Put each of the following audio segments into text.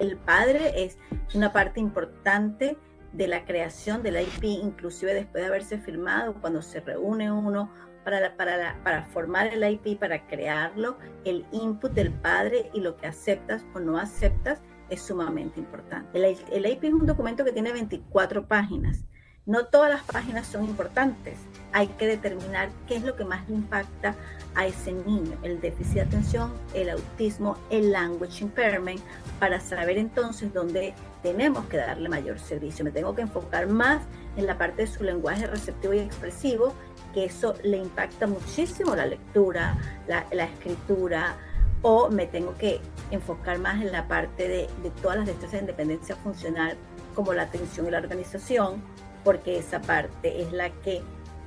El padre es una parte importante de la creación del IP, inclusive después de haberse firmado, cuando se reúne uno para formar el IP, para crearlo, el input del padre y lo que aceptas o no aceptas es sumamente importante. El IP es un documento que tiene 24 páginas. No todas las páginas son importantes. Hay que determinar qué es lo que más le impacta a ese niño, el déficit de atención, el autismo, el language impairment, para saber entonces dónde tenemos que darle mayor servicio. Me tengo que enfocar más en la parte de su lenguaje receptivo y expresivo, que eso le impacta muchísimo la lectura, la escritura, o me tengo que enfocar más en la parte de todas las destrezas de independencia funcional, como la atención y la organización, porque esa parte es la que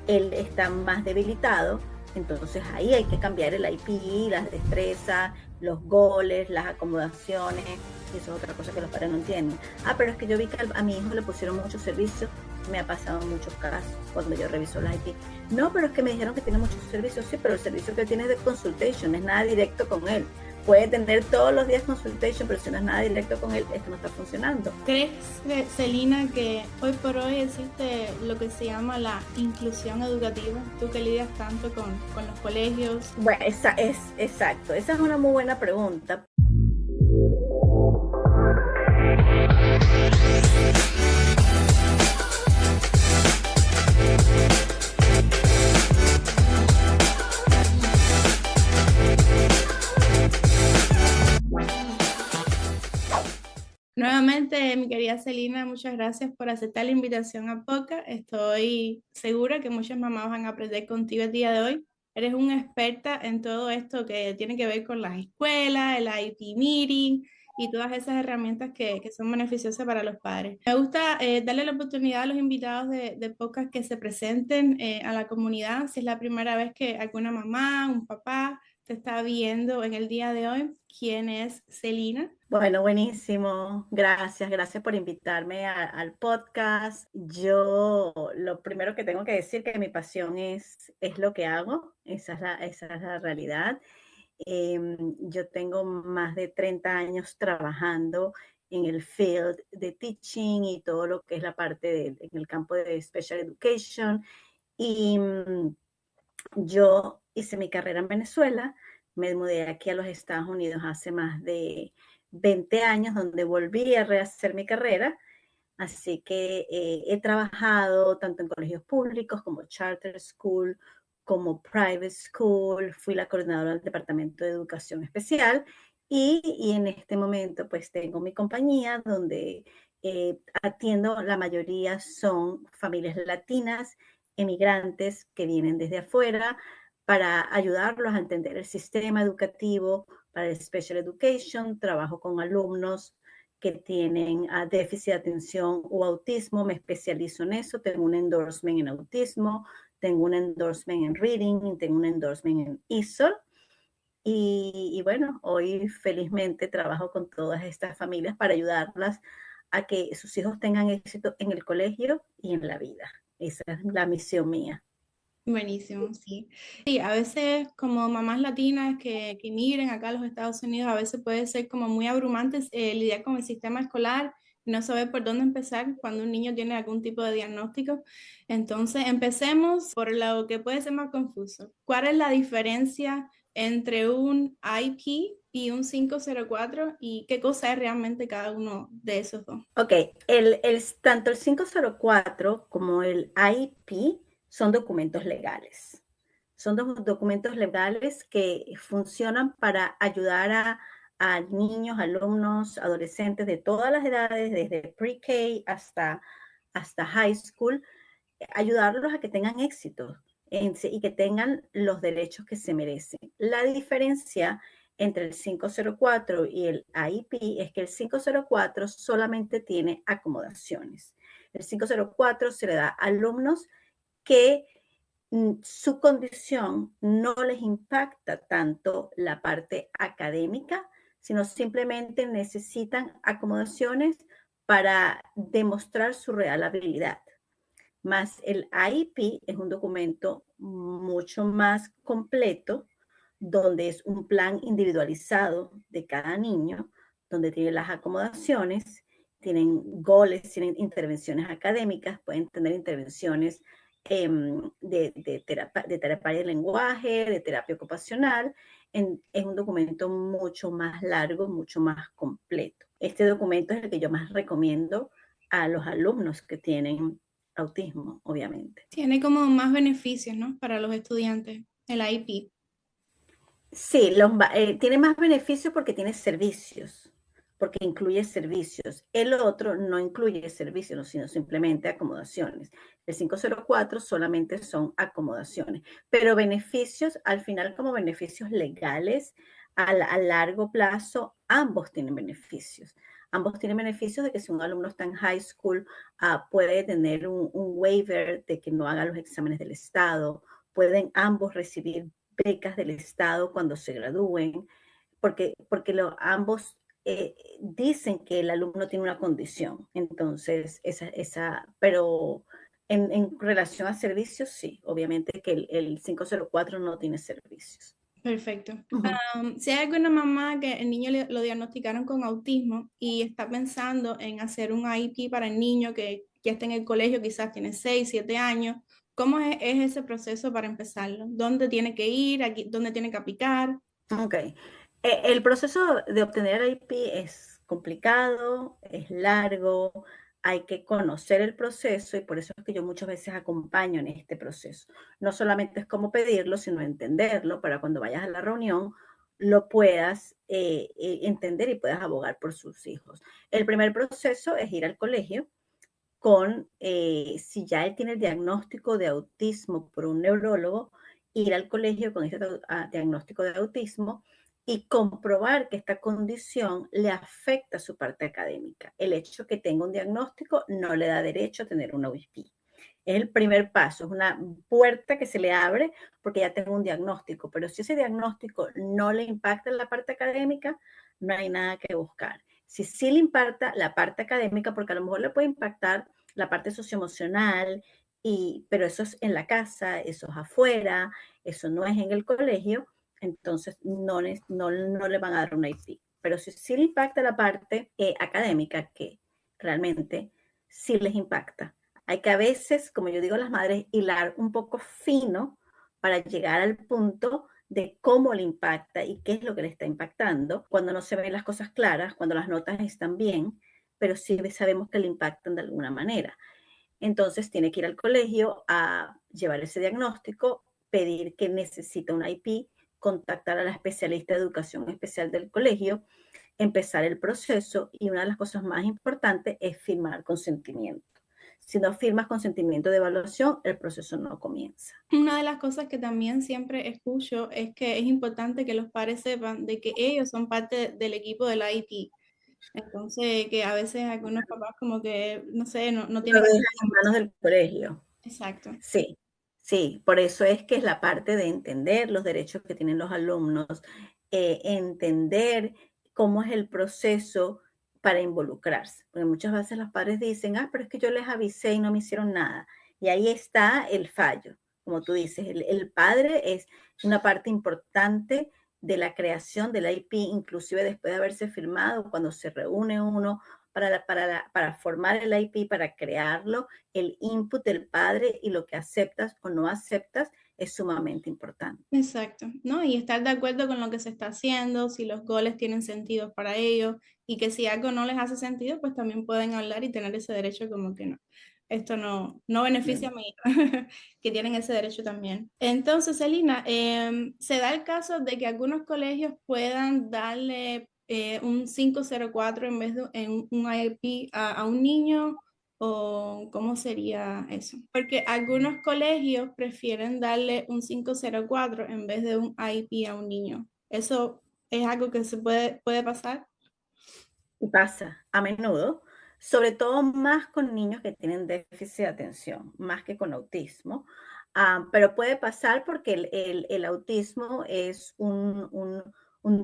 él está más debilitado. Entonces ahí hay que cambiar el IP, las destrezas, los goles, las acomodaciones. Y eso es otra cosa que los padres no entienden. Pero es que yo vi que a mi hijo le pusieron muchos servicios. Me ha pasado en muchos casos cuando yo reviso la IP. No, pero es que me dijeron que tiene muchos servicios. Sí, pero el servicio que él tiene es de consultation, es nada directo con él. Puede tener todos los días consultation, pero si no es nada directo con él, esto no está funcionando. ¿Crees, Celina, que hoy por hoy existe lo que se llama la inclusión educativa? Tú que lidias tanto con los colegios. Bueno, exacto. Esa es una muy buena pregunta. Nuevamente, mi querida Celina, muchas gracias por aceptar la invitación a POCA. Estoy segura que muchas mamás van a aprender contigo el día de hoy. Eres una experta en todo esto que tiene que ver con las escuelas, el IP Meeting y todas esas herramientas que son beneficiosas para los padres. Me gusta darle la oportunidad a los invitados de POCA que se presenten a la comunidad. Si es la primera vez que alguna mamá, un papá te está viendo en el día de hoy, ¿quién es Celina? Bueno, buenísimo. Gracias por invitarme al podcast. Yo lo primero que tengo que decir que mi pasión es lo que hago, esa es la realidad. Yo tengo más de 30 años trabajando en el field de teaching y todo lo que es la parte en el campo de special education. Y yo hice mi carrera en Venezuela, me mudé aquí a los Estados Unidos hace más de 20 años, donde volví a rehacer mi carrera. Así que he trabajado tanto en colegios públicos como charter school, como private school. Fui la coordinadora del Departamento de Educación Especial y en este momento pues tengo mi compañía donde atiendo, la mayoría son familias latinas, emigrantes que vienen desde afuera, para ayudarlos a entender el sistema educativo, para el special education. Trabajo con alumnos que tienen déficit de atención o autismo, me especializo en eso. Tengo un endorsement en autismo, tengo un endorsement en reading, tengo un endorsement en ESOL. Y bueno, hoy felizmente trabajo con todas estas familias para ayudarlas a que sus hijos tengan éxito en el colegio y en la vida. Esa es la misión mía. Buenísimo, sí. Sí, a veces como mamás latinas que migren acá a los Estados Unidos, a veces puede ser como muy abrumante lidiar con el sistema escolar y no saber por dónde empezar cuando un niño tiene algún tipo de diagnóstico. Entonces, empecemos por lo que puede ser más confuso. ¿Cuál es la diferencia entre un IP y un 504 y qué cosa es realmente cada uno de esos dos? Ok, tanto el 504 como el IP son documentos legales. Son documentos legales que funcionan para ayudar a niños, alumnos, adolescentes de todas las edades, desde pre-K hasta high school, ayudarlos a que tengan éxito y que tengan los derechos que se merecen. La diferencia entre el 504 y el IP es que el 504 solamente tiene acomodaciones. El 504 se le da a alumnos que su condición no les impacta tanto la parte académica, sino simplemente necesitan acomodaciones para demostrar su real habilidad. Más el IP es un documento mucho más completo, donde es un plan individualizado de cada niño, donde tienen las acomodaciones, tienen goles, tienen intervenciones académicas, pueden tener intervenciones de terapia del lenguaje, de terapia ocupacional. Es un documento mucho más largo, mucho más completo. Este documento es el que yo más recomiendo a los alumnos que tienen autismo, obviamente. Tiene como más beneficios, ¿no? Para los estudiantes, el IP. Sí, tiene más beneficios porque tiene servicios, porque incluye servicios. El otro no incluye servicios, sino simplemente acomodaciones. El 504 solamente son acomodaciones, pero beneficios, al final como beneficios legales, a largo plazo, ambos tienen beneficios. Ambos tienen beneficios de que si un alumno está en high school, puede tener un waiver de que no haga los exámenes del Estado, pueden ambos recibir becas del Estado cuando se gradúen, porque ambos dicen que el alumno tiene una condición. Entonces, pero en relación a servicios, sí, obviamente que el 504 no tiene servicios. Perfecto. Ujú. Si hay alguna mamá que el niño lo diagnosticaron con autismo y está pensando en hacer un IP para el niño que ya está en el colegio, quizás tiene 6, 7 años, ¿cómo es ese proceso para empezarlo? ¿Dónde tiene que ir? ¿Dónde tiene que aplicar? Ok. El proceso de obtener IP es complicado, es largo, hay que conocer el proceso y por eso es que yo muchas veces acompaño en este proceso. No solamente es cómo pedirlo, sino entenderlo para cuando vayas a la reunión lo puedas entender y puedas abogar por sus hijos. El primer proceso es ir al colegio si ya él tiene el diagnóstico de autismo por un neurólogo, ir al colegio con ese diagnóstico de autismo y comprobar que esta condición le afecta su parte académica. El hecho que tenga un diagnóstico no le da derecho a tener una UIP. Es el primer paso, es una puerta que se le abre porque ya tengo un diagnóstico, pero si ese diagnóstico no le impacta en la parte académica, no hay nada que buscar. Si sí le impacta la parte académica, porque a lo mejor le puede impactar la parte socioemocional, pero eso es en la casa, eso es afuera, eso no es en el colegio, entonces no le van a dar una IP. Pero si sí le impacta la parte académica, que realmente sí les impacta. Hay que a veces, como yo digo a las madres, hilar un poco fino para llegar al punto de cómo le impacta y qué es lo que le está impactando, cuando no se ven las cosas claras, cuando las notas están bien, pero sí sabemos que le impactan de alguna manera. Entonces tiene que ir al colegio a llevar ese diagnóstico, pedir que necesita una IP, contactar a la especialista de educación especial del colegio, empezar el proceso y una de las cosas más importantes es firmar consentimiento. Si no firmas consentimiento de evaluación, el proceso no comienza. Una de las cosas que también siempre escucho es que es importante que los padres sepan de que ellos son parte del equipo del IT. Entonces, que a veces algunos papás como que, no sé, no Lo tienen... dejas en manos del colegio. Exacto. Sí, sí, por eso es que es la parte de entender los derechos que tienen los alumnos, entender cómo es el proceso para involucrarse. Porque muchas veces los padres dicen, pero es que yo les avisé y no me hicieron nada. Y ahí está el fallo. Como tú dices, el padre es una parte importante de la creación del IP, inclusive después de haberse firmado, cuando se reúne uno para formar el IP, para crearlo, el input del padre y lo que aceptas o no aceptas es sumamente importante. Exacto, ¿no? Y estar de acuerdo con lo que se está haciendo, si los goles tienen sentido para ellos y que si algo no les hace sentido, pues también pueden hablar y tener ese derecho como que no, esto no beneficia a Bien. mí, que tienen ese derecho también. Entonces, Elina, se da el caso de que algunos colegios puedan darle un 504 en vez de un IEP a un niño. ¿O cómo sería eso? Porque algunos colegios prefieren darle un 504 en vez de un IP a un niño. ¿Eso es algo que puede pasar? Y pasa a menudo, sobre todo más con niños que tienen déficit de atención, más que con autismo. Pero puede pasar porque el autismo es un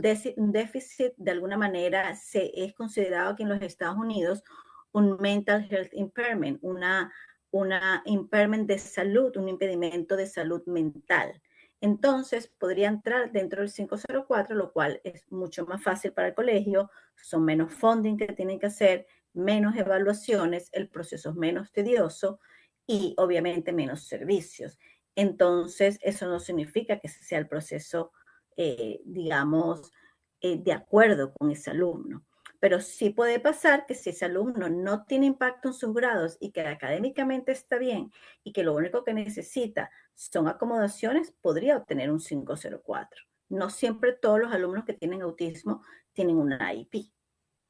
déficit, de alguna manera, es considerado aquí en los Estados Unidos un mental health impairment, una impairment de salud, un impedimento de salud mental. entonces podría entrar dentro del 504, lo cual es mucho más fácil para el colegio, son menos funding que tienen que hacer, menos evaluaciones, el proceso es menos tedioso y obviamente menos servicios. Entonces, eso no significa que ese sea el proceso, digamos, de acuerdo con ese alumno. Pero sí puede pasar que si ese alumno no tiene impacto en sus grados y que académicamente está bien y que lo único que necesita son acomodaciones, podría obtener un 504. No siempre todos los alumnos que tienen autismo tienen una IEP.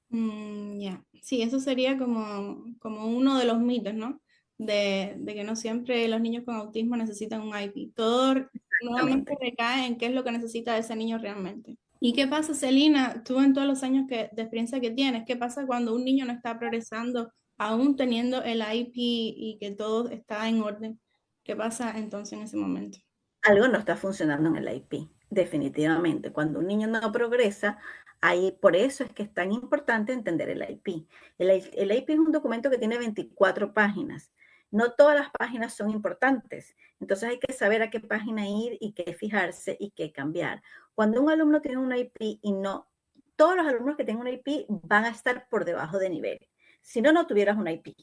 Ya, sí, eso sería como uno de los mitos, ¿no? De que no siempre los niños con autismo necesitan un IP. Todo nuevamente Exactamente. recae en qué es lo que necesita ese niño realmente. ¿Y qué pasa, Celina, tú en todos los años de experiencia que tienes, qué pasa cuando un niño no está progresando, aún teniendo el IP y que todo está en orden? ¿Qué pasa entonces en ese momento? Algo no está funcionando en el IP, definitivamente. Cuando un niño no progresa, ahí, por eso es que es tan importante entender el IP. El IP es un documento que tiene 24 páginas. No todas las páginas son importantes. Entonces hay que saber a qué página ir y qué fijarse y qué cambiar. Cuando un alumno tiene un IP y no, todos los alumnos que tengan un IP van a estar por debajo de nivel. Si no, no tuvieras un IP.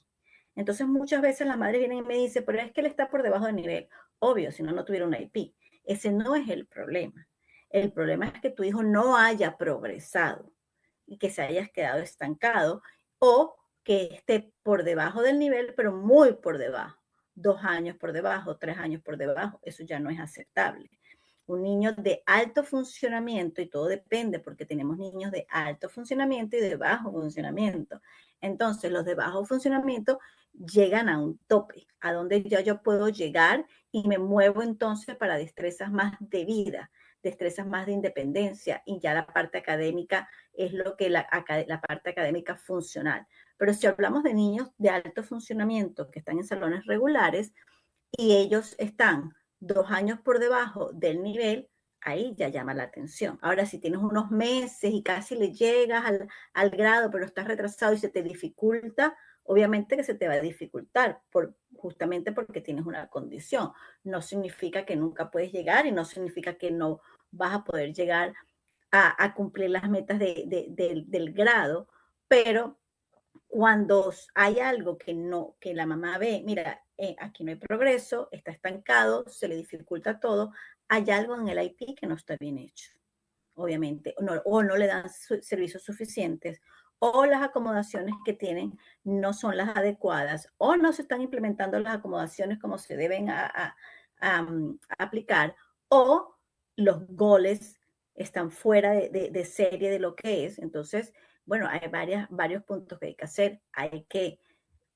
Entonces muchas veces la madre viene y me dice, pero es que él está por debajo de nivel. Obvio, si no, no tuviera una IP. Ese no es el problema. El problema es que tu hijo no haya progresado y que se haya quedado estancado o que esté por debajo del nivel, pero muy por debajo. 2 años por debajo, 3 años por debajo. Eso ya no es aceptable. Un niño de alto funcionamiento, y todo depende porque tenemos niños de alto funcionamiento y de bajo funcionamiento. Entonces, los de bajo funcionamiento llegan a un tope, a donde ya yo puedo llegar y me muevo entonces para destrezas más de vida, destrezas más de independencia y ya la parte académica es lo que la parte académica funcional. Pero si hablamos de niños de alto funcionamiento que están en salones regulares y ellos están 2 años por debajo del nivel, ahí ya llama la atención. Ahora, si tienes unos meses y casi le llegas al grado, pero estás retrasado y se te dificulta, obviamente que se te va a dificultar, justamente porque tienes una condición. No significa que nunca puedes llegar y no significa que no vas a poder llegar a cumplir las metas del grado, pero cuando hay algo que no, que la mamá ve, mira, aquí no hay progreso, está estancado, se le dificulta todo, hay algo en el IP que no está bien hecho, obviamente, o no le dan servicios suficientes, o las acomodaciones que tienen no son las adecuadas, o no se están implementando las acomodaciones como se deben aplicar, o los goles están fuera de serie de lo que es. Entonces, bueno, hay varios puntos que hay que hacer.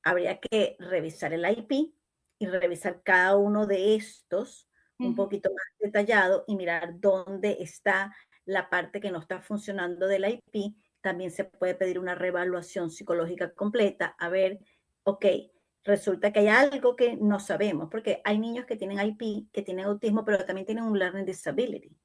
Habría que revisar el IP y revisar cada uno de estos un poquito más detallado y mirar dónde está la parte que no está funcionando del IP. También se puede pedir una reevaluación psicológica completa, a ver, ok, resulta que hay algo que no sabemos, porque hay niños que tienen IP, que tienen autismo, pero también tienen un learning disability.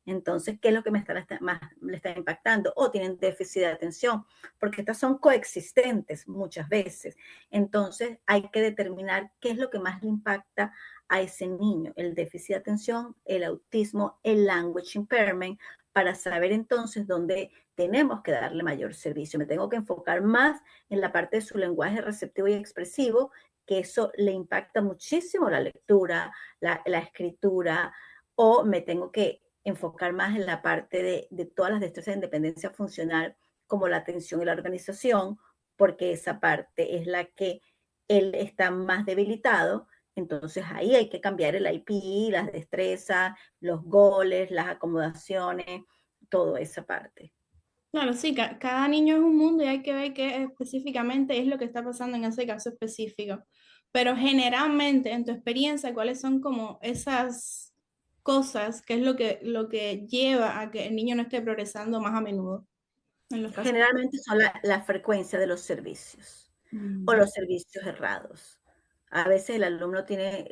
Entonces, ¿qué es lo que le está impactando? O tienen déficit de atención, porque estas son coexistentes muchas veces. Entonces, hay que determinar qué es lo que más le impacta a ese niño, el déficit de atención, el autismo, el language impairment, para saber entonces dónde tenemos que darle mayor servicio. Me tengo que enfocar más en la parte de su lenguaje receptivo y expresivo, que eso le impacta muchísimo la lectura, la escritura, o me tengo que enfocar más en la parte de todas las destrezas de independencia funcional, como la atención y la organización, porque esa parte es la que él está más debilitado. Entonces ahí hay que cambiar el IP, las destrezas, los goles, las acomodaciones, toda esa parte. Claro, sí, cada niño es un mundo y hay que ver qué específicamente es lo que está pasando en ese caso específico. Pero generalmente, en tu experiencia, ¿cuáles son como esas cosas, qué es lo que lleva a que el niño no esté progresando más a menudo en los casos? Generalmente son la frecuencia de los servicios o Mm. los servicios errados. A veces el alumno tiene,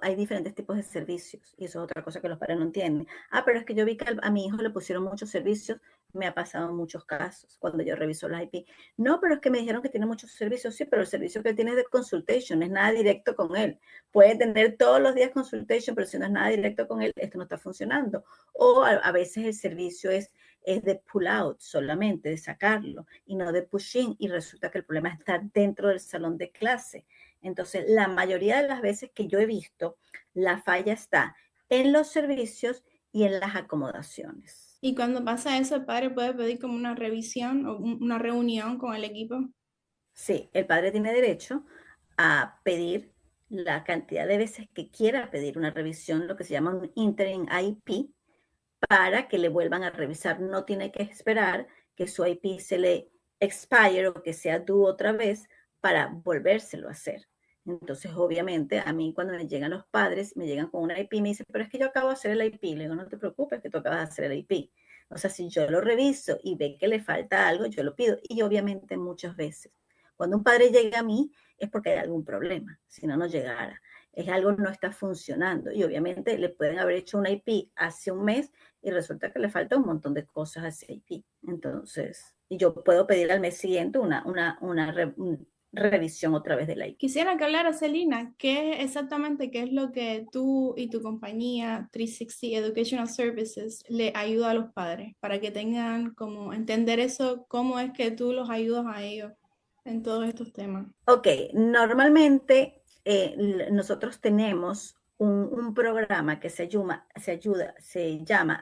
hay diferentes tipos de servicios y eso es otra cosa que los padres no entienden. Ah, pero es que yo vi que a mi hijo le pusieron muchos servicios. me ha pasado en muchos casos cuando yo reviso las IP. No, pero es que me dijeron que tiene muchos servicios. Sí, pero el servicio que él tiene es de consultation, es nada directo con él. Puede tener todos los días consultation, pero si no es nada directo con él, esto no está funcionando. O a veces el servicio es de pull out solamente, de sacarlo, y no de push in, y resulta que el problema está dentro del salón de clase. Entonces, la mayoría de las veces que yo he visto, la falla está en los servicios y en las acomodaciones. Y cuando pasa eso, el padre puede pedir como una revisión o una reunión con el equipo. Sí, el padre tiene derecho a pedir la cantidad de veces que quiera pedir una revisión, lo que se llama un interim IP, para que le vuelvan a revisar. No tiene que esperar que su IP se le expire o que sea due otra vez para volvérselo a hacer. Entonces, obviamente, a mí cuando me llegan los padres, me llegan con una IP y me dicen, pero es que yo acabo de hacer el IP. Le digo, no te preocupes que tú acabas de hacer el IP. O sea, si yo lo reviso y ve que le falta algo, yo lo pido. Y obviamente muchas veces, cuando un padre llega a mí, es porque hay algún problema, si no, no llegara. Es algo no está funcionando y obviamente le pueden haber hecho una IP hace un mes y resulta que le falta un montón de cosas a ese IP. Entonces, y yo puedo pedir al mes siguiente una revisión otra vez de la IP. Quisiera que hablara Celina, qué es lo que tú y tu compañía 360 Educational Services le ayuda a los padres para que tengan como entender eso, cómo es que tú los ayudas a ellos en todos estos temas. Ok, normalmente nosotros tenemos un programa que se llama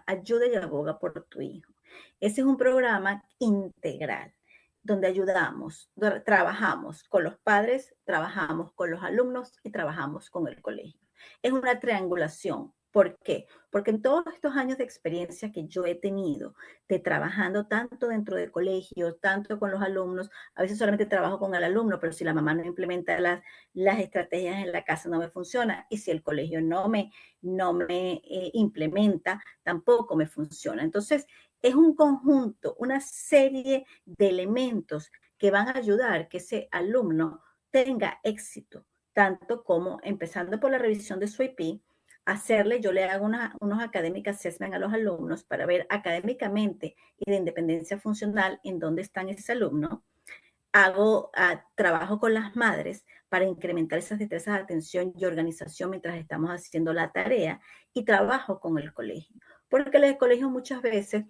Ayuda y Aboga por tu hijo. Ese es un programa integral donde ayudamos, donde trabajamos con los padres, trabajamos con los alumnos y trabajamos con el colegio. Es una triangulación. ¿Por qué? Porque en todos estos años de experiencia que yo he tenido de trabajando tanto dentro del colegio, tanto con los alumnos, a veces solamente trabajo con el alumno, pero si la mamá no implementa las estrategias en la casa no me funciona y si el colegio no me implementa, tampoco me funciona. Entonces, es un conjunto, una serie de elementos que van a ayudar que ese alumno tenga éxito, tanto como empezando por la revisión de su IP, yo le hago unos academic assessment a los alumnos para ver académicamente y de independencia funcional en dónde están ese alumno. Trabajo con las madres para incrementar esas destrezas de atención y organización mientras estamos haciendo la tarea y trabajo con el colegio. Porque en el colegio muchas veces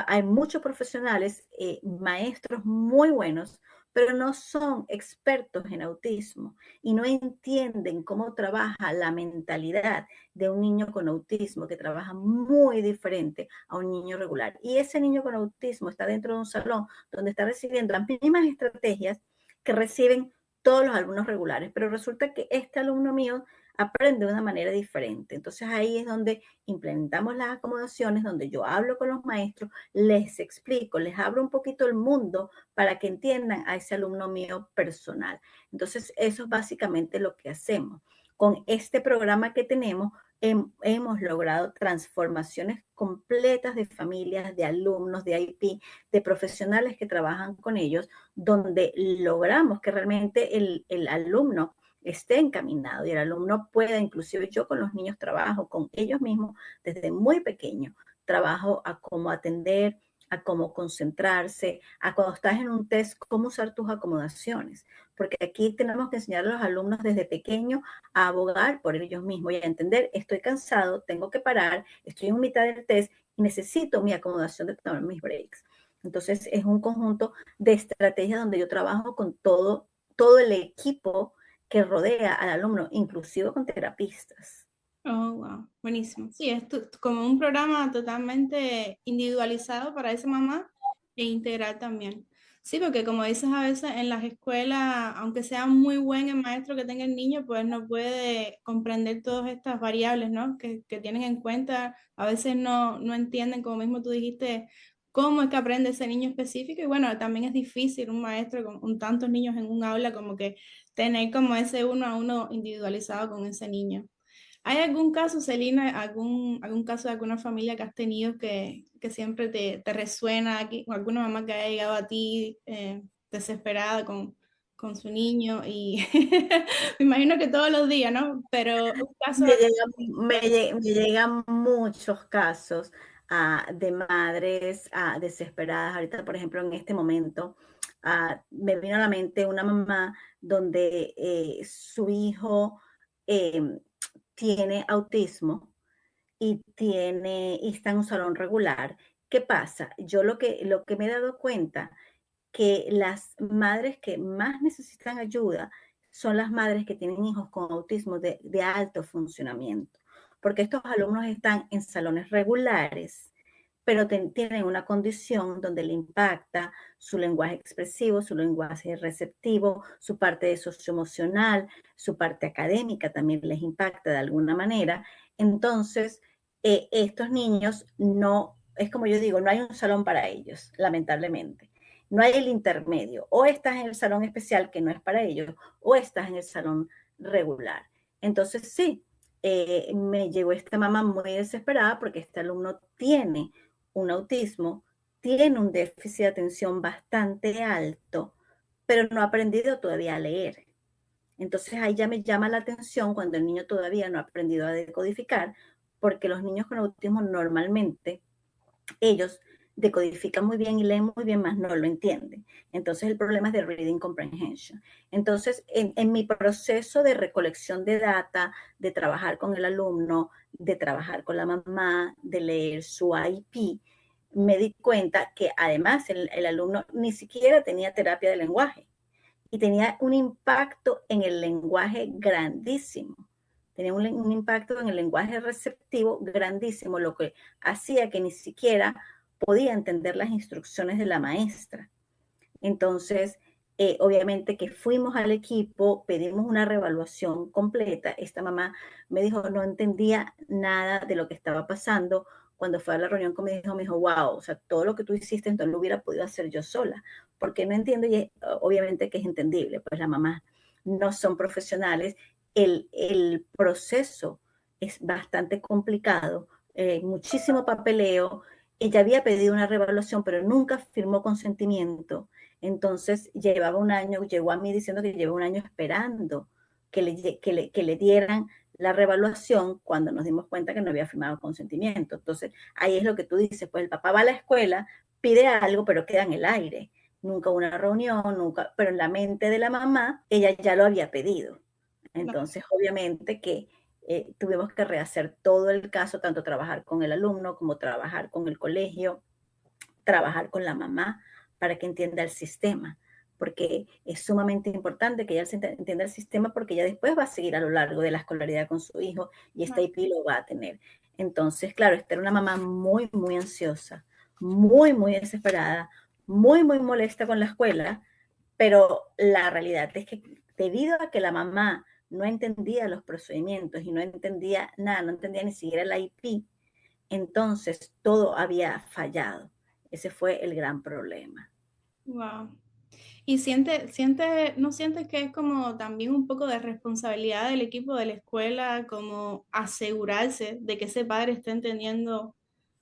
hay muchos profesionales, maestros muy buenos, pero no son expertos en autismo y no entienden cómo trabaja la mentalidad de un niño con autismo, que trabaja muy diferente a un niño regular. Y ese niño con autismo está dentro de un salón donde está recibiendo las mismas estrategias que reciben todos los alumnos regulares, pero resulta que este alumno mío aprende de una manera diferente. Entonces ahí es donde implementamos las acomodaciones, donde yo hablo con los maestros, les explico, les abro un poquito el mundo para que entiendan a ese alumno mío personal. Entonces eso es básicamente lo que hacemos. Con este programa que tenemos, hemos logrado transformaciones completas de familias, de alumnos, de IP, de profesionales que trabajan con ellos, donde logramos que realmente el alumno esté encaminado y el alumno pueda, inclusive yo con los niños trabajo con ellos mismos desde muy pequeño, trabajo a cómo atender, a cómo concentrarse, a cuando estás en un test, cómo usar tus acomodaciones, porque aquí tenemos que enseñar a los alumnos desde pequeño a abogar por ellos mismos y a entender, estoy cansado, tengo que parar, estoy en mitad del test y necesito mi acomodación de tomar mis breaks. Entonces es un conjunto de estrategias donde yo trabajo con todo el equipo que rodea al alumno, inclusive con terapistas. Oh, wow, buenísimo. Sí, es como un programa totalmente individualizado para esa mamá e integral también. Sí, porque como dices, a veces en las escuelas, aunque sea muy buen el maestro que tenga el niño, pues no puede comprender todas estas variables, ¿no? Que tienen en cuenta. A veces no entienden, como mismo tú dijiste, cómo es que aprende ese niño específico. Y bueno, también es difícil un maestro con tantos niños en un aula, como que tener como ese uno a uno individualizado con ese niño. ¿Hay algún caso, Celina, algún caso de alguna familia que has tenido que siempre te resuena aquí, o alguna mamá que haya llegado a ti desesperada con su niño? Y me imagino que todos los días, ¿no? Pero un caso... Me llegan muchos casos. de madres desesperadas. Ahorita, por ejemplo, en este momento, me vino a la mente una mamá donde su hijo tiene autismo y está en un salón regular. ¿Qué pasa? Yo lo que me he dado cuenta que las madres que más necesitan ayuda son las madres que tienen hijos con autismo de alto funcionamiento, porque estos alumnos están en salones regulares, pero tienen una condición donde le impacta su lenguaje expresivo, su lenguaje receptivo, su parte socioemocional, su parte académica también les impacta de alguna manera. Entonces, estos niños no, es como yo digo, no hay un salón para ellos, lamentablemente. No hay el intermedio. O estás en el salón especial, que no es para ellos, o estás en el salón regular. Entonces, sí, me llegó esta mamá muy desesperada porque este alumno tiene un autismo, tiene un déficit de atención bastante alto, pero no ha aprendido todavía a leer. Entonces ahí ya me llama la atención cuando el niño todavía no ha aprendido a decodificar, porque los niños con autismo normalmente ellos decodifican muy bien y leen muy bien, más no lo entienden. Entonces el problema es de reading comprehension. Entonces, en mi proceso de recolección de data, de trabajar con el alumno, de trabajar con la mamá, de leer su IP, me di cuenta que además el alumno ni siquiera tenía terapia de lenguaje y tenía un impacto en el lenguaje grandísimo. Tenía un impacto en el lenguaje receptivo grandísimo, lo que hacía que ni siquiera podía entender las instrucciones de la maestra. Entonces, obviamente que fuimos al equipo, pedimos una reevaluación completa. Esta mamá me dijo, no entendía nada de lo que estaba pasando. Cuando fue a la reunión conmigo, me dijo, wow, o sea, todo lo que tú hiciste, entonces lo hubiera podido hacer yo sola. Porque no entiendo, y obviamente que es entendible, pues las mamás no son profesionales. El proceso es bastante complicado, muchísimo papeleo. Ella había pedido una reevaluación, pero nunca firmó consentimiento. Entonces llevaba un año, llegó a mí diciendo que llevaba un año esperando que le dieran la reevaluación cuando nos dimos cuenta que no había firmado consentimiento. Entonces ahí es lo que tú dices, pues el papá va a la escuela, pide algo, pero queda en el aire. Nunca una reunión, nunca, pero en la mente de la mamá, ella ya lo había pedido. Entonces, obviamente que tuvimos que rehacer todo el caso, tanto trabajar con el alumno como trabajar con el colegio, trabajar con la mamá para que entienda el sistema, porque es sumamente importante que ella entienda el sistema porque ella después va a seguir a lo largo de la escolaridad con su hijo y este IP lo va a tener. Entonces, claro, esta era una mamá muy, muy ansiosa, muy, muy desesperada, muy, muy molesta con la escuela, pero la realidad es que debido a que la mamá no entendía los procedimientos y no entendía nada, no entendía ni siquiera el IP, entonces todo había fallado. Ese fue el gran problema. Wow. ¿Y no sientes que es como también un poco de responsabilidad del equipo de la escuela, como asegurarse de que ese padre esté entendiendo,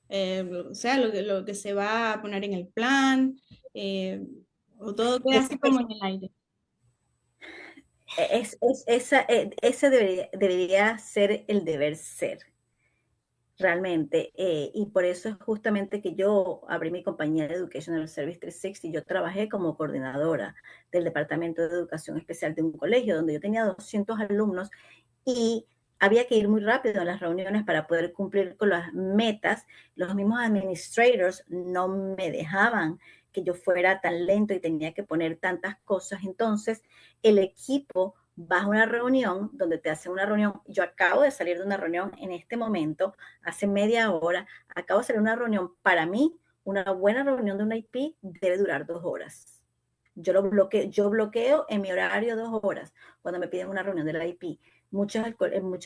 o sea, lo que se va a poner en el plan, eh, o todo queda así como en el aire? Ese debería ser el deber ser, realmente. Y por eso es justamente que yo abrí mi compañía de Educational Service 360 y yo trabajé como coordinadora del Departamento de Educación Especial de un colegio donde yo tenía 200 alumnos y había que ir muy rápido en las reuniones para poder cumplir con las metas. Los mismos administrators no me dejaban que yo fuera tan lento y tenía que poner tantas cosas. Entonces, el equipo va a una reunión donde te hacen una reunión. Yo acabo de salir de una reunión en este momento, hace media hora, acabo de salir de una reunión. Para mí, una buena reunión de una IP debe durar 2 horas. Yo bloqueo en mi horario 2 horas cuando me piden una reunión de la IP. Muchas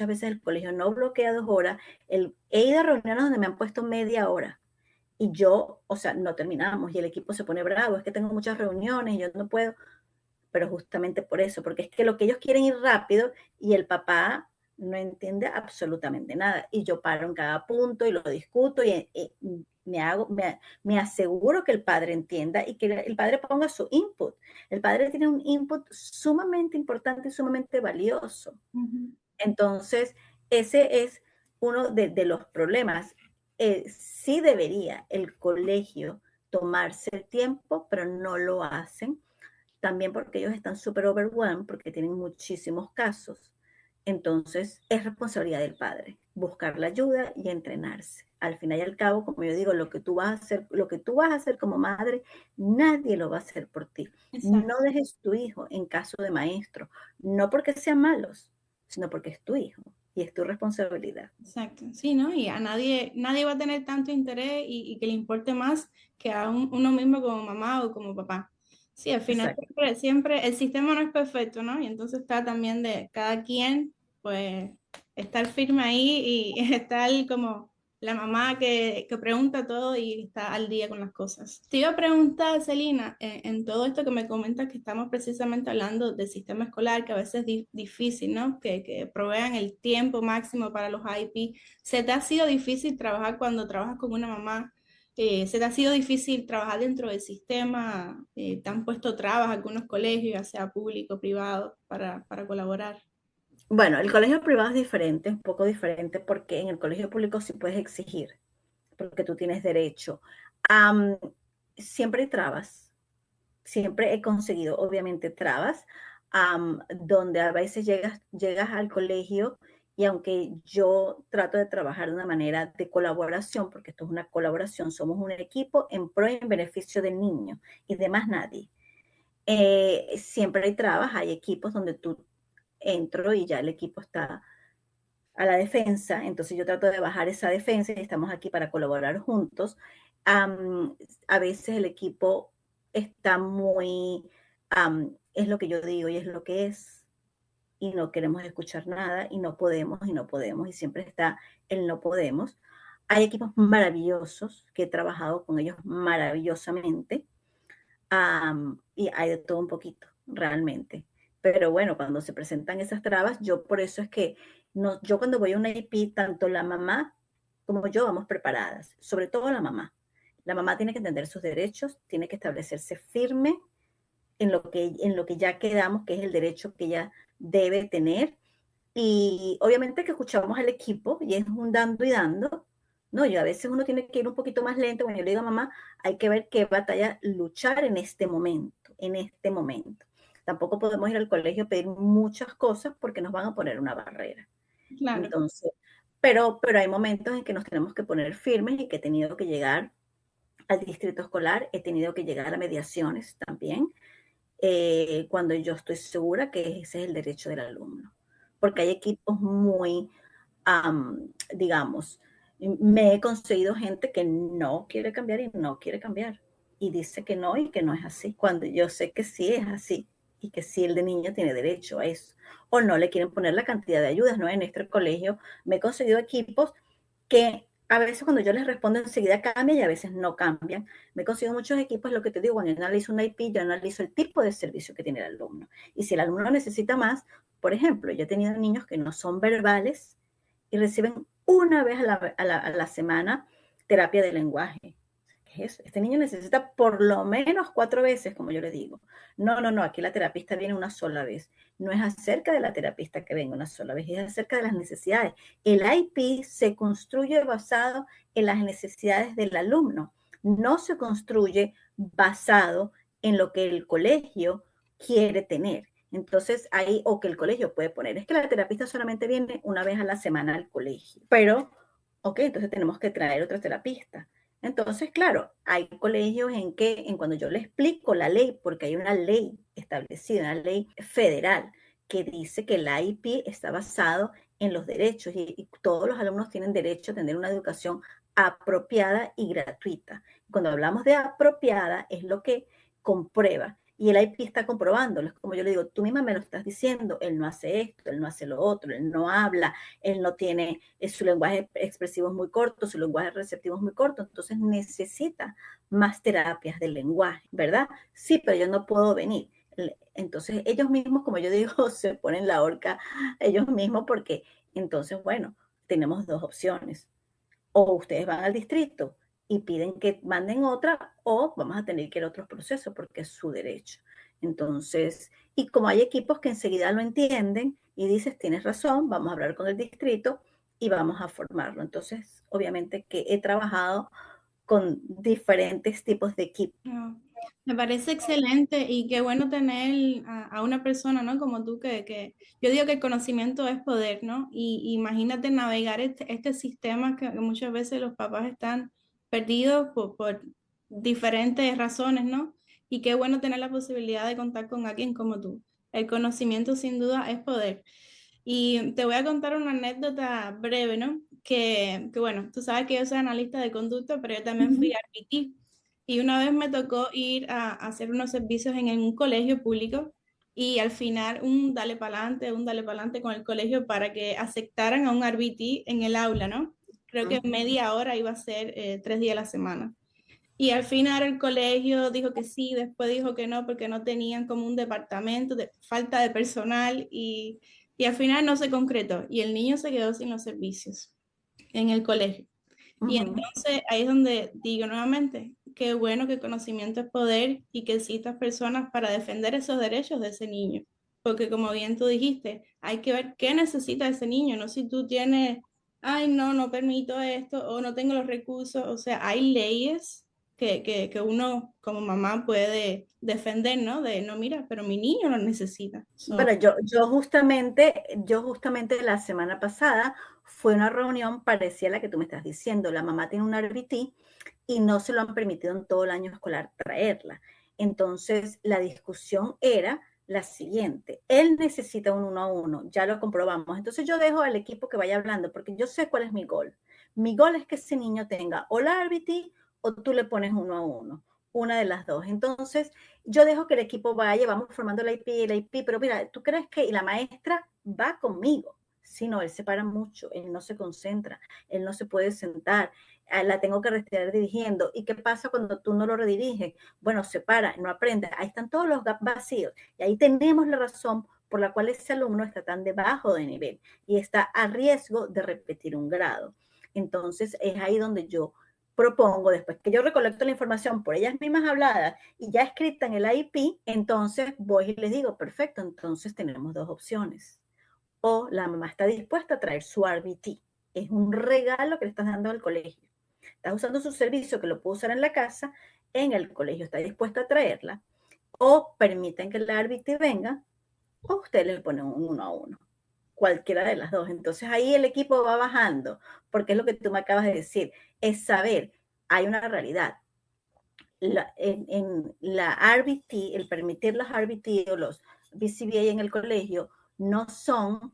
veces el colegio no bloquea 2 horas. He ido a reuniones donde me han puesto media hora y yo, o sea, no terminamos y el equipo se pone bravo, es que tengo muchas reuniones y yo no puedo, pero justamente por eso, porque es que lo que ellos quieren ir rápido y el papá no entiende absolutamente nada y yo paro en cada punto y lo discuto y me aseguro que el padre entienda y que el padre ponga su input. El padre tiene un input sumamente importante y sumamente valioso. Ujú. Entonces, ese es uno de los problemas. sí debería el colegio tomarse el tiempo, pero no lo hacen. También porque ellos están súper overwhelmed, porque tienen muchísimos casos. Entonces, es responsabilidad del padre buscar la ayuda y entrenarse. Al final y al cabo, como yo digo, lo que tú vas a hacer, lo que tú vas a hacer como madre, nadie lo va a hacer por ti. Exacto. No dejes tu hijo en caso de maestro, no porque sean malos, sino porque es tu hijo y es tu responsabilidad. Exacto, sí, ¿no? Y a nadie va a tener tanto interés y que le importe más que a uno mismo como mamá o como papá. Sí, al final Exacto. siempre el sistema no es perfecto, ¿no? Y entonces está también de cada quien, pues, estar firme ahí y estar como la mamá que pregunta todo y está al día con las cosas. Te iba a preguntar, Celina, en todo esto que me comentas que estamos precisamente hablando del sistema escolar, que a veces es difícil, ¿no? Que provean el tiempo máximo para los IP. ¿Se te ha sido difícil trabajar cuando trabajas con una mamá? ¿Se te ha sido difícil trabajar dentro del sistema? ¿Te han puesto trabas algunos colegios, ya sea público o privado, para colaborar? Bueno, el colegio privado es diferente, un poco diferente, porque en el colegio público sí puedes exigir, porque tú tienes derecho. Am, Siempre hay trabas, siempre he conseguido, obviamente, trabas, donde a veces llegas al colegio y aunque yo trato de trabajar de una manera de colaboración, porque esto es una colaboración, somos un equipo en pro y en beneficio del niño y de más nadie. Siempre hay trabas, hay equipos donde tú entro y ya el equipo está a la defensa, entonces yo trato de bajar esa defensa y estamos aquí para colaborar juntos. A veces el equipo está muy, es lo que yo digo y es lo que es, y no queremos escuchar nada y no podemos y no podemos y siempre está el no podemos. Hay equipos maravillosos que he trabajado con ellos maravillosamente, y hay de todo un poquito, realmente. Pero bueno, cuando se presentan esas trabas, yo por eso es que no, yo cuando voy a una IP, tanto la mamá como yo vamos preparadas, sobre todo la mamá. La mamá tiene que entender sus derechos, tiene que establecerse firme en lo que ya quedamos, que es el derecho que ella debe tener. Y obviamente que escuchamos al equipo y es un dando y dando. No, yo a veces uno tiene que ir un poquito más lento. Cuando yo le digo a mamá, hay que ver qué batalla luchar en este momento, en este momento. Tampoco podemos ir al colegio a pedir muchas cosas porque nos van a poner una barrera. Claro. Entonces, pero hay momentos en que nos tenemos que poner firmes y que he tenido que llegar al distrito escolar, he tenido que llegar a mediaciones también, cuando yo estoy segura que ese es el derecho del alumno. Porque hay equipos muy, digamos, me he conseguido gente que no quiere cambiar y no quiere cambiar. Y dice que no y que no es así. Cuando yo sé que sí es así y que sí el de niño tiene derecho a eso. O no le quieren poner la cantidad de ayudas, ¿no? En este colegio me he conseguido equipos que a veces cuando yo les respondo enseguida cambian y a veces no cambian. Me consigo muchos equipos, lo que te digo, cuando yo analizo una IP, yo analizo el tipo de servicio que tiene el alumno. Y si el alumno necesita más, por ejemplo, yo he tenido niños que no son verbales y reciben una vez a la semana terapia de lenguaje. ¿Qué es eso? Este niño necesita por lo menos 4 veces, como yo le digo. No, no, no, aquí la terapista viene una sola vez. No es acerca de la terapista que venga una sola vez, es acerca de las necesidades. El IP se construye basado en las necesidades del alumno, no se construye basado en lo que el colegio quiere tener. Entonces, ahí, o que el colegio puede poner, es que la terapista solamente viene una vez a la semana al colegio, pero, ok, entonces tenemos que traer otra terapista. Entonces, claro, hay colegios en que, en cuando yo le explico la ley, porque hay una ley establecida, una ley federal, que dice que el IP está basado en los derechos y todos los alumnos tienen derecho a tener una educación apropiada y gratuita. Cuando hablamos de apropiada, es lo que comprueba. Y el IP está comprobándolo. Es como yo le digo, tú misma me lo estás diciendo, él no hace esto, él no hace lo otro, él no habla, él no tiene, su lenguaje expresivo es muy corto, su lenguaje receptivo es muy corto, entonces necesita más terapias del lenguaje, ¿verdad? Sí, pero yo no puedo venir. Entonces ellos mismos, como yo digo, se ponen la horca ellos mismos porque entonces, bueno, tenemos dos opciones. O ustedes van al distrito y piden que manden otra, o vamos a tener que ir a otros procesos porque es su derecho. Entonces, y como hay equipos que enseguida lo entienden y dices, tienes razón, vamos a hablar con el distrito y vamos a formarlo. Entonces, obviamente que he trabajado con diferentes tipos de equipos. No, me parece excelente y qué bueno tener a una persona, ¿no? Como tú, que yo digo que el conocimiento es poder, ¿no? Y imagínate navegar este sistema que muchas veces los papás están perdidos por diferentes razones, ¿no? Y qué bueno tener la posibilidad de contar con alguien como tú. El conocimiento sin duda es poder. Y te voy a contar una anécdota breve, ¿no? Que bueno, tú sabes que yo soy analista de conducta, pero yo también fui Ujú, RPT. Y una vez me tocó ir a hacer unos servicios en un colegio público y al final un dale pa'lante con el colegio para que aceptaran a un RBT en el aula, ¿no? Creo que ujú. media hora iba a ser 3 días a la semana. Y al final el colegio dijo que sí, después dijo que no, porque no tenían como un departamento de falta de personal y al final no se concretó y el niño se quedó sin los servicios en el colegio. Y Ujú. entonces ahí es donde digo nuevamente, qué bueno que el conocimiento es poder y que existan personas para defender esos derechos de ese niño. Porque como bien tú dijiste, hay que ver qué necesita ese niño, no si tú tienes, ay, no, no permito esto o no tengo los recursos. O sea, hay leyes que uno como mamá puede defender, ¿no? De, no, mira, pero mi niño lo necesita. So, Bueno, yo justamente la semana pasada fue una reunión parecida a la que tú me estás diciendo. La mamá tiene un RBT y no se lo han permitido en todo el año escolar traerla. Entonces, la discusión era la siguiente. Él necesita un 1-1, ya lo comprobamos. Entonces, yo dejo al equipo que vaya hablando porque yo sé cuál es mi gol. Mi gol es que ese niño tenga o la RBT o tú le pones 1-1, una de las dos. Entonces, yo dejo que el equipo vaya, vamos formando la IP, pero mira, ¿tú crees que y la maestra va conmigo? Sí, no, él se para mucho, él no se concentra, él no se puede sentar, la tengo que retirar dirigiendo. ¿Y qué pasa cuando tú no lo rediriges? Bueno, se para, no aprende. Ahí están todos los gaps vacíos. Y ahí tenemos la razón por la cual ese alumno está tan debajo de nivel y está a riesgo de repetir un grado. Entonces, es ahí donde yo propongo, después que yo recolecto la información por ellas mismas habladas y ya escrita en el IP, entonces voy y les digo, perfecto, entonces tenemos dos opciones. O la mamá está dispuesta a traer su RBT. Es un regalo que le estás dando al colegio. Estás usando su servicio que lo puede usar en la casa, en el colegio está dispuesta a traerla. O permiten que el RBT venga, o ustedes le ponen un 1-1. Cualquiera de las dos. Entonces ahí el equipo va bajando, porque es lo que tú me acabas de decir, es saber, hay una realidad. En la RBT, el permitir los RBT o los BCBA en el colegio no son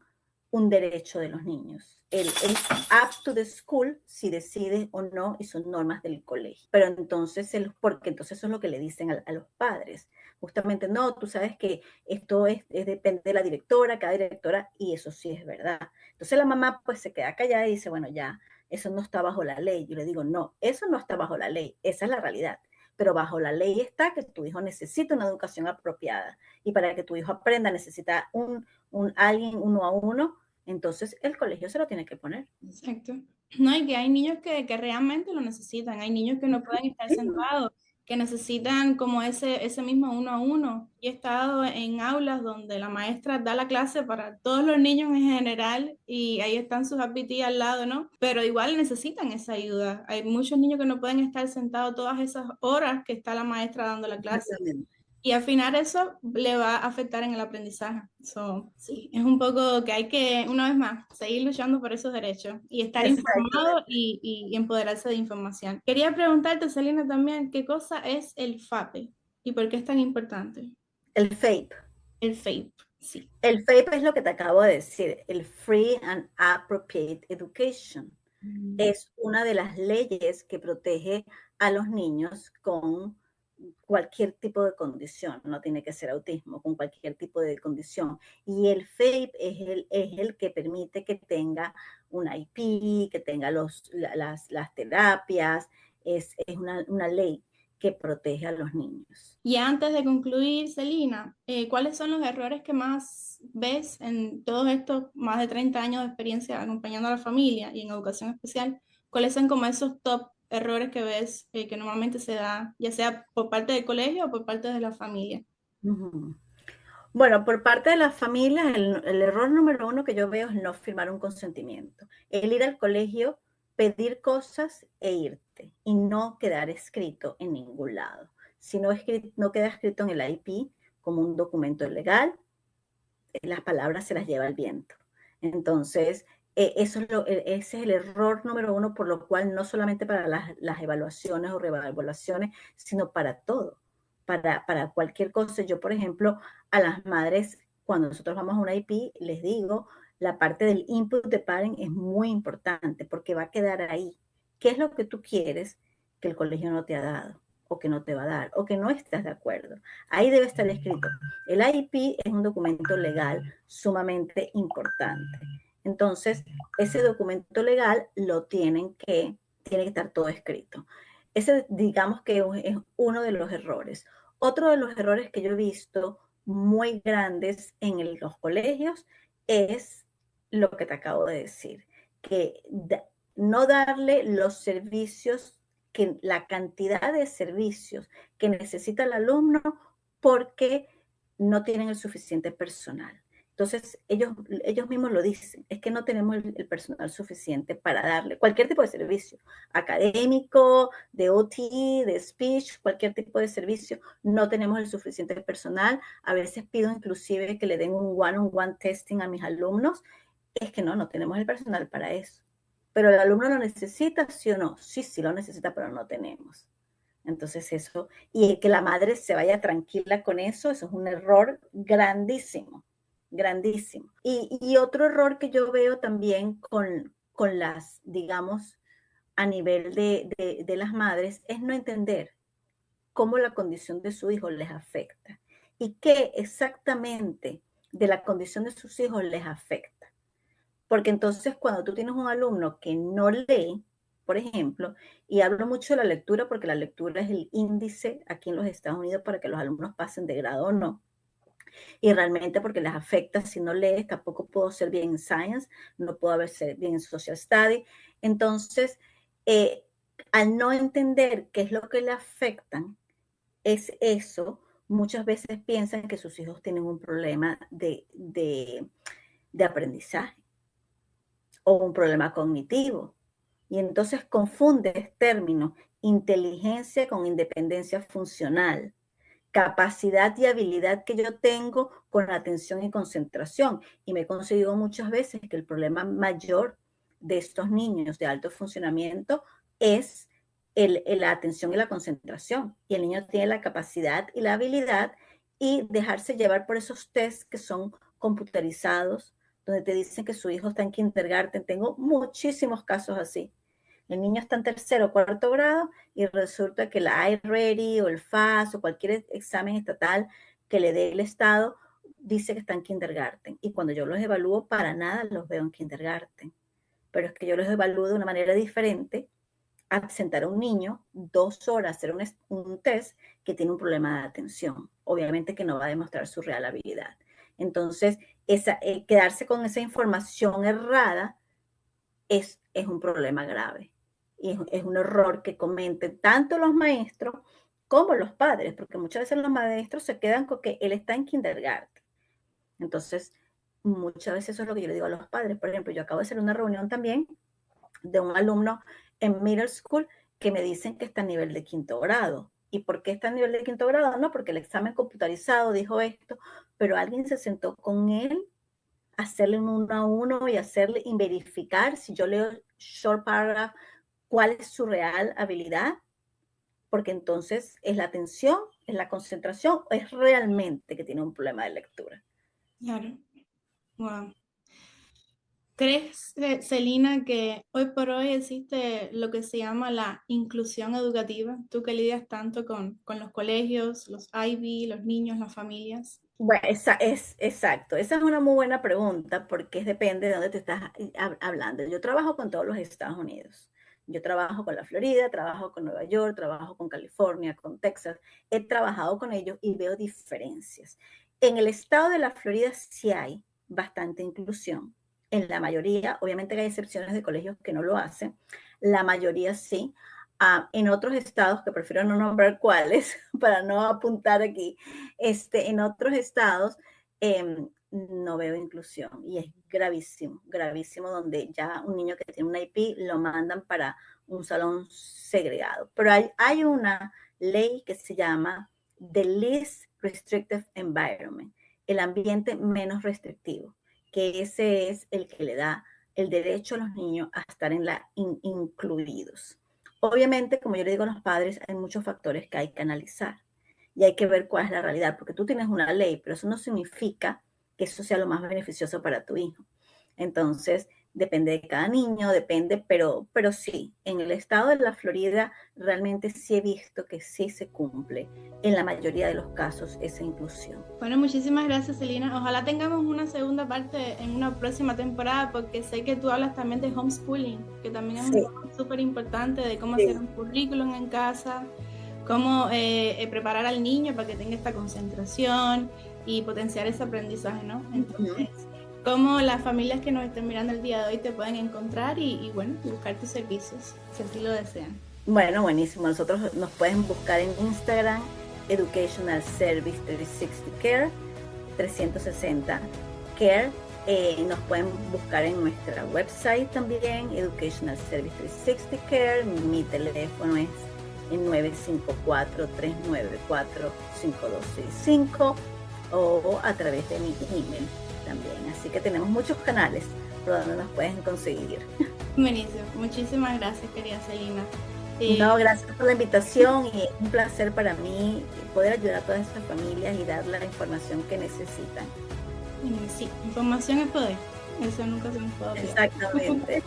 un derecho de los niños. Es up to the school si decide o no y son normas del colegio. Pero entonces, porque entonces eso es lo que le dicen a los padres. Justamente, no, tú sabes que esto depende de la directora, cada directora, y eso sí es verdad. Entonces la mamá pues se queda callada y dice, bueno, ya, eso no está bajo la ley. Yo le digo, no, eso no está bajo la ley, esa es la realidad. Pero bajo la ley está que tu hijo necesita una educación apropiada. Y para que tu hijo aprenda necesita alguien 1-1, entonces el colegio se lo tiene que poner. exacto. No, y que hay niños que realmente lo necesitan, hay niños que no pueden estar sentados, que necesitan como ese mismo 1-1. Y he estado en aulas donde la maestra da la clase para todos los niños en general y ahí están sus APT al lado, ¿no? Pero igual necesitan esa ayuda. Hay muchos niños que no pueden estar sentados todas esas horas que está la maestra dando la clase. Exactamente. Y al final eso le va a afectar en el aprendizaje. So, sí, es un poco que hay que, una vez más, seguir luchando por esos derechos y estar informado Exactamente. y empoderarse de información. Quería preguntarte, Selena, también, ¿qué cosa es el FAPE y por qué es tan importante? El FAPE. El FAPE, sí. El FAPE es lo que te acabo de decir, el Free and Appropriate Education. Mm. Es una de las leyes que protege a los niños con cualquier tipo de condición, no tiene que ser autismo, con cualquier tipo de condición. Y el FAPE es el que permite que tenga un IP, que tenga las terapias, es una ley que protege a los niños. Y antes de concluir, Celina, ¿cuáles son los errores que más ves en todos estos más de 30 años de experiencia acompañando a la familia y en educación especial? ¿Cuáles son como esos top errores que ves que normalmente se da, ya sea por parte del colegio o por parte de la familia? Uh -huh. Bueno, por parte de las familias, el error número uno que yo veo es no firmar un consentimiento. El ir al colegio, pedir cosas e irte y no quedar escrito en ningún lado. Si no, no queda escrito en el IP como un documento legal, las palabras se las lleva el viento. Entonces, ese es el error número uno, por lo cual no solamente para las evaluaciones o reevaluaciones, sino para todo, para cualquier cosa. Yo, por ejemplo, a las madres, cuando nosotros vamos a una IP, les digo, la parte del input de parent es muy importante porque va a quedar ahí. ¿Qué es lo que tú quieres que el colegio no te ha dado? O que no te va a dar, o que no estás de acuerdo. Ahí debe estar escrito. El IEP es un documento legal sumamente importante. Entonces, ese documento legal tiene que estar todo escrito. Ese, digamos que es uno de los errores. Otro de los errores que yo he visto muy grandes en los colegios es lo que te acabo de decir, que no darle los servicios, la cantidad de servicios que necesita el alumno porque no tienen el suficiente personal. Entonces, ellos mismos lo dicen, es que no tenemos el personal suficiente para darle cualquier tipo de servicio, académico, de OT, de speech, cualquier tipo de servicio, no tenemos el suficiente personal. A veces pido inclusive que le den un one-on-one testing a mis alumnos, es que no tenemos el personal para eso. Pero el alumno lo necesita, ¿sí o no? Sí, sí lo necesita, pero no tenemos. Entonces eso, y que la madre se vaya tranquila con eso es un error grandísimo, grandísimo. Y otro error que yo veo también con las, digamos, a nivel de las madres, es no entender cómo la condición de su hijo les afecta y qué exactamente de la condición de sus hijos les afecta. Porque entonces cuando tú tienes un alumno que no lee, por ejemplo, y hablo mucho de la lectura porque la lectura es el índice aquí en los Estados Unidos para que los alumnos pasen de grado o no, y realmente porque les afecta si no lees, tampoco puedo ser bien en science, no puedo ser bien en social study. Entonces, al no entender qué es lo que le afectan, es eso, muchas veces piensan que sus hijos tienen un problema de aprendizaje o un problema cognitivo. Y entonces confundes términos inteligencia con independencia funcional, capacidad y habilidad que yo tengo con atención y concentración. Y me he conseguido muchas veces que el problema mayor de estos niños de alto funcionamiento es la atención y la concentración. Y el niño tiene la capacidad y la habilidad y dejarse llevar por esos tests que son computarizados, donde te dicen que su hijo está en kindergarten. Tengo muchísimos casos así. El niño está en tercero o cuarto grado y resulta que la iReady o el FAS o cualquier examen estatal que le dé el Estado dice que está en kindergarten. Y cuando yo los evalúo, para nada los veo en kindergarten. Pero es que yo los evalúo de una manera diferente a sentar a un niño 2 horas a hacer un test que tiene un problema de atención. Obviamente que no va a demostrar su real habilidad. Entonces, quedarse con esa información errada es un problema grave. Y es un error que cometen tanto los maestros como los padres, porque muchas veces los maestros se quedan con que él está en kindergarten. Entonces, muchas veces eso es lo que yo le digo a los padres. Por ejemplo, yo acabo de hacer una reunión también de un alumno en middle school que me dicen que está a nivel de quinto grado. ¿Y por qué está a nivel de quinto grado? No, porque el examen computarizado dijo esto, pero alguien se sentó con él, hacerle un 1 a 1 y hacerle y verificar si yo leo short paragraph, cuál es su real habilidad, porque entonces es la atención, es la concentración, o es realmente que tiene un problema de lectura. Claro. Wow. ¿Crees, Celina, que hoy por hoy existe lo que se llama la inclusión educativa? Tú que lidias tanto con los colegios, los IB, los niños, las familias. Bueno, exacto. Esa es una muy buena pregunta porque depende de dónde te estás hablando. Yo trabajo con todos los Estados Unidos. Yo trabajo con la Florida, trabajo con Nueva York, trabajo con California, con Texas. He trabajado con ellos y veo diferencias. En el estado de la Florida sí hay bastante inclusión. En la mayoría, obviamente hay excepciones de colegios que no lo hacen. La mayoría sí. En otros estados, que prefiero no nombrar cuáles para no apuntar aquí, en otros estados no veo inclusión y es gravísimo, gravísimo, donde ya un niño que tiene una IP lo mandan para un salón segregado. Pero hay una ley que se llama The Least Restrictive Environment, el ambiente menos restrictivo, que ese es el que le da el derecho a los niños a estar incluidos. Obviamente, como yo le digo a los padres, hay muchos factores que hay que analizar y hay que ver cuál es la realidad, porque tú tienes una ley, pero eso no significa que eso sea lo más beneficioso para tu hijo. Entonces, depende de cada niño, depende, pero sí, en el estado de la Florida realmente sí he visto que sí se cumple en la mayoría de los casos esa inclusión. Bueno, muchísimas gracias, Celina. Ojalá tengamos una segunda parte en una próxima temporada, porque sé que tú hablas también de homeschooling, que también es un tema súper importante de cómo hacer un currículum en casa, cómo preparar al niño para que tenga esta concentración y potenciar ese aprendizaje, ¿no? Entonces, cómo las familias que nos estén mirando el día de hoy te pueden encontrar y bueno, buscar tus servicios, si así lo desean. Bueno, buenísimo. Nosotros nos pueden buscar en Instagram, Educational Service 360 Care, 360 Care. Nos pueden buscar en nuestra website también, Educational Service 360 Care. Mi teléfono es el 954-394-5265 o a través de mi email también. Así que tenemos muchos canales por donde nos pueden conseguir. Buenísimo. Muchísimas gracias, querida Celina. No, gracias por la invitación y es un placer para mí poder ayudar a todas estas familias y dar la información que necesitan. Sí, información es poder. Eso nunca se nos puede olvidar. Exactamente.